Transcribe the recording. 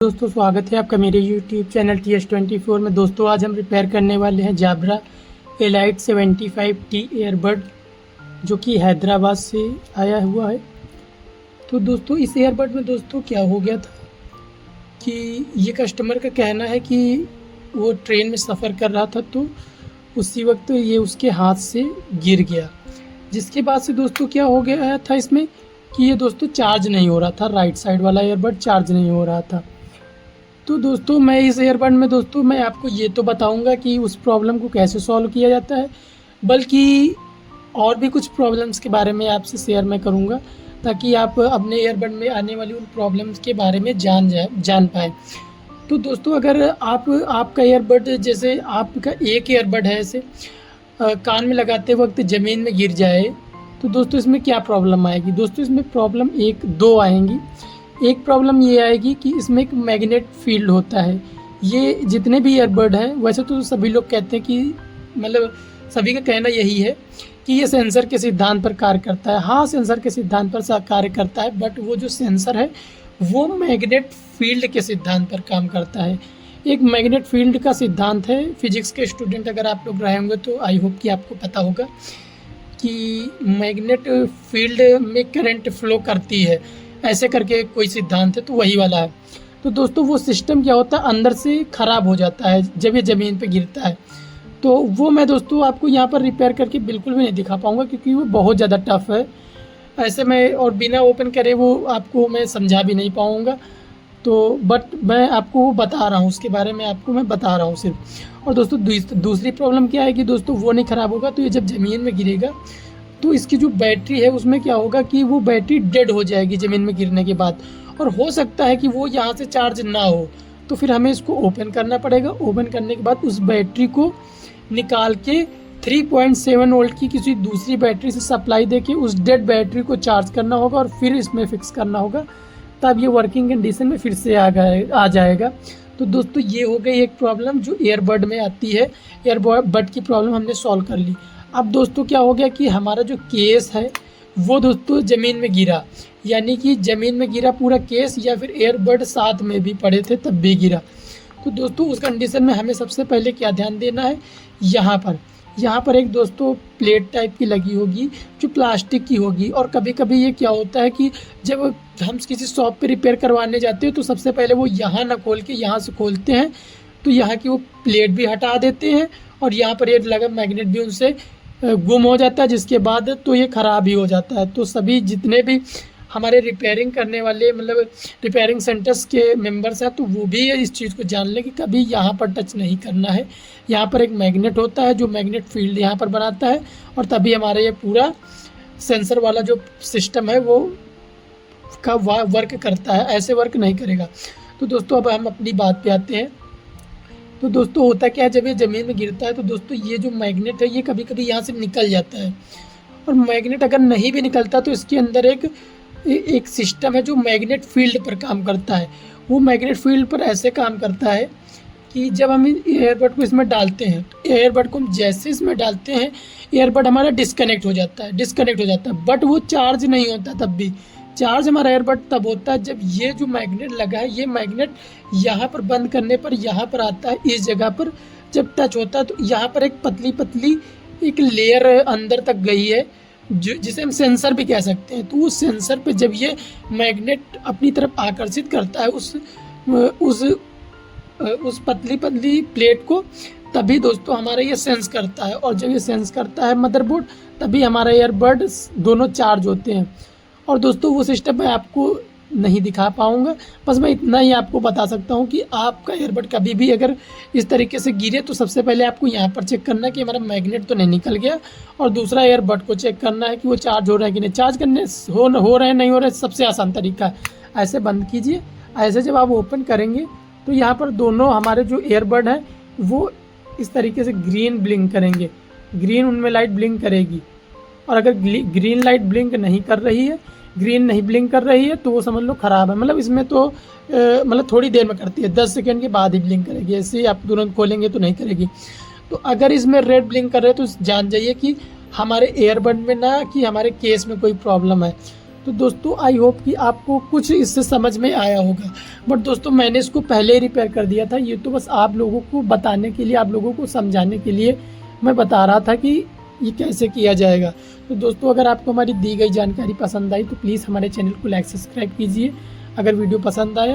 दोस्तों स्वागत है आपका मेरे YouTube चैनल TS24 में। दोस्तों आज हम रिपेयर करने वाले हैं जाब्रा एलाइट 75T ईयरबड जो कि हैदराबाद से आया हुआ है। तो दोस्तों इस ईयरबड में दोस्तों क्या हो गया था कि ये कस्टमर का कहना है कि वो ट्रेन में सफ़र कर रहा था तो उसी वक्त ये उसके हाथ से गिर गया, जिसके बाद से दोस्तों क्या हो गया था इसमें कि ये दोस्तों चार्ज नहीं हो रहा था। राइट साइड वाला ईयरबड चार्ज नहीं हो रहा था। तो दोस्तों मैं इस ईयरबड में दोस्तों मैं आपको ये तो बताऊंगा कि उस प्रॉब्लम को कैसे सॉल्व किया जाता है, बल्कि और भी कुछ प्रॉब्लम्स के बारे में आपसे शेयर मैं करूंगा ताकि आप अपने ईयरबड में आने वाली उन प्रॉब्लम्स के बारे में जान पाएँ। तो दोस्तों अगर आपका ईयरबड जैसे आपका एक ईयरबड है ऐसे कान में लगाते वक्त ज़मीन में गिर जाए तो दोस्तों इसमें क्या प्रॉब्लम आएगी। दोस्तों इसमें प्रॉब्लम दो आएंगी। एक प्रॉब्लम ये आएगी कि इसमें एक मैग्नेट फील्ड होता है। ये जितने भी ईयरबड हैं वैसे तो सभी लोग कहते हैं कि मतलब सभी का कहना यही है कि ये सेंसर के सिद्धांत पर कार्य करता है। हाँ, सेंसर के सिद्धांत पर कार्य करता है, बट वो जो सेंसर है वो मैग्नेट फील्ड के सिद्धांत पर काम करता है। एक मैग्नेट फील्ड का सिद्धांत है। फिजिक्स के स्टूडेंट अगर आप लोग रहे होंगे तो आई होप कि आपको पता होगा कि मैग्नेट फील्ड में करंट फ्लो करती है, ऐसे करके कोई सिद्धांत है, तो वही वाला है। तो दोस्तों वो सिस्टम क्या होता है अंदर से ख़राब हो जाता है जब ये ज़मीन पे गिरता है। तो वो मैं दोस्तों आपको यहाँ पर रिपेयर करके बिल्कुल भी नहीं दिखा पाऊँगा क्योंकि वो बहुत ज़्यादा टफ़ है। ऐसे में और बिना ओपन करे वो आपको मैं समझा भी नहीं पाऊँगा। तो बट मैं आपको बता रहा हूँ, उसके बारे में आपको मैं बता रहा हूँ सिर्फ। और दोस्तों दूसरी प्रॉब्लम क्या है कि दोस्तों वो नहीं ख़राब होगा तो ये जब ज़मीन में गिरेगा तो इसकी जो बैटरी है उसमें क्या होगा कि वो बैटरी डेड हो जाएगी ज़मीन में गिरने के बाद, और हो सकता है कि वो यहाँ से चार्ज ना हो। तो फिर हमें इसको ओपन करना पड़ेगा। ओपन करने के बाद उस बैटरी को निकाल के 3.7 वोल्ट की किसी दूसरी बैटरी से सप्लाई देके उस डेड बैटरी को चार्ज करना होगा और फिर इसमें फिक्स करना होगा, तब ये वर्किंग कंडीशन में फिर से आ जाएगा। तो दोस्तों ये हो गई एक प्रॉब्लम जो ईयरबड में आती है। ईयरबड की प्रॉब्लम हमने सॉल्व कर ली। अब दोस्तों क्या हो गया कि हमारा जो केस है वो दोस्तों ज़मीन में गिरा, यानी कि ज़मीन में गिरा पूरा केस, या फिर ईयरबड साथ में भी पड़े थे तब भी गिरा। तो दोस्तों उस कंडीशन में हमें सबसे पहले क्या ध्यान देना है, यहाँ पर एक दोस्तों प्लेट टाइप की लगी होगी जो प्लास्टिक की होगी। और कभी कभी ये क्या होता है कि जब हम किसी शॉप पे रिपेयर करवाने जाते हैं तो सबसे पहले वो यहाँ ना खोल के यहाँ से खोलते हैं, तो यहाँ की वो प्लेट भी हटा देते हैं और यहाँ पर ये लगा मैग्नेट भी उनसे गुम हो जाता है, जिसके बाद तो ये ख़राब ही हो जाता है। तो सभी जितने भी हमारे रिपेयरिंग करने वाले मतलब रिपेयरिंग सेंटर्स के मेंबर्स हैं तो वो भी इस चीज़ को जान लें कि कभी यहाँ पर टच नहीं करना है। यहाँ पर एक मैग्नेट होता है जो मैग्नेट फील्ड यहाँ पर बनाता है और तभी हमारा ये पूरा सेंसर वाला जो सिस्टम है वो का वर्क करता है, ऐसे वर्क नहीं करेगा। तो दोस्तों अब हम अपनी बात पे आते हैं। तो दोस्तों होता क्या है, जब ये ज़मीन में गिरता है तो दोस्तों ये जो मैग्नेट है ये कभी कभी यहाँ से निकल जाता है, और मैग्नेट अगर नहीं भी निकलता तो इसके अंदर एक सिस्टम है जो मैग्नेट फील्ड पर काम करता है। वो मैग्नेट फील्ड पर ऐसे काम करता है कि जब हम ईयरबड को इसमें डालते हैं तो ईयरबड को हम जैसे इसमें डालते हैं ईयरबड हमारा डिस्कनेक्ट हो जाता है, बट वो चार्ज नहीं होता। तब भी चार्ज हमारा ईयरबड तब होता है जब ये जो मैग्नेट लगा है ये मैग्नेट यहाँ पर बंद करने पर यहाँ पर आता है, इस जगह पर जब टच होता है तो यहाँ पर एक पतली पतली एक लेयर अंदर तक गई है जो जिसे हम सेंसर भी कह सकते हैं। तो उस सेंसर पे जब ये मैग्नेट अपनी तरफ आकर्षित करता है उस पतली पतली प्लेट को, तभी दोस्तों हमारा ये सेंस करता है, और जब ये सेंस करता है मदरबोर्ड तभी हमारा ईयरबड दोनों चार्ज होते हैं। और दोस्तों वो सिस्टम मैं आपको नहीं दिखा पाऊँगा, बस मैं इतना ही आपको बता सकता हूँ कि आपका ईयरबड कभी भी अगर इस तरीके से गिरे तो सबसे पहले आपको यहाँ पर चेक करना है कि हमारा मैग्नेट तो नहीं निकल गया, और दूसरा ईयरबड को चेक करना है कि वो चार्ज हो रहा है कि नहीं। चार्ज करने हो रहे हैं नहीं हो रहे, सबसे आसान तरीका है ऐसे बंद कीजिए। ऐसे जब आप ओपन करेंगे तो यहाँ पर दोनों हमारे जो ईयरबड हैं वो इस तरीके से ग्रीन ब्लिंक करेंगे, ग्रीन उनमें लाइट ब्लिंक करेगी। और अगर ग्रीन लाइट ब्लिंक नहीं कर रही है, ग्रीन नहीं ब्लिंक कर रही है तो वो समझ लो ख़राब है। मतलब इसमें तो मतलब थोड़ी देर में करती है, 10 सेकंड के बाद ही ब्लिंक करेगी, ऐसे ही आप तुरंत खोलेंगे तो नहीं करेगी। तो अगर इसमें रेड ब्लिंक कर रहे हैं तो जान जाइए कि हमारे ईयरबड में ना कि हमारे केस में कोई प्रॉब्लम है। तो तो दोस्तों आई होप कि आपको कुछ इससे समझ में आया होगा। बट दोस्तों मैंने इसको पहले ही रिपेयर कर दिया था, ये तो बस आप लोगों को बताने के लिए, आप लोगों को समझाने के लिए मैं बता रहा था कि ये कैसे किया जाएगा। तो दोस्तों अगर आपको हमारी दी गई जानकारी पसंद आई तो प्लीज़ हमारे चैनल को लाइक सब्सक्राइब कीजिए। अगर वीडियो पसंद आया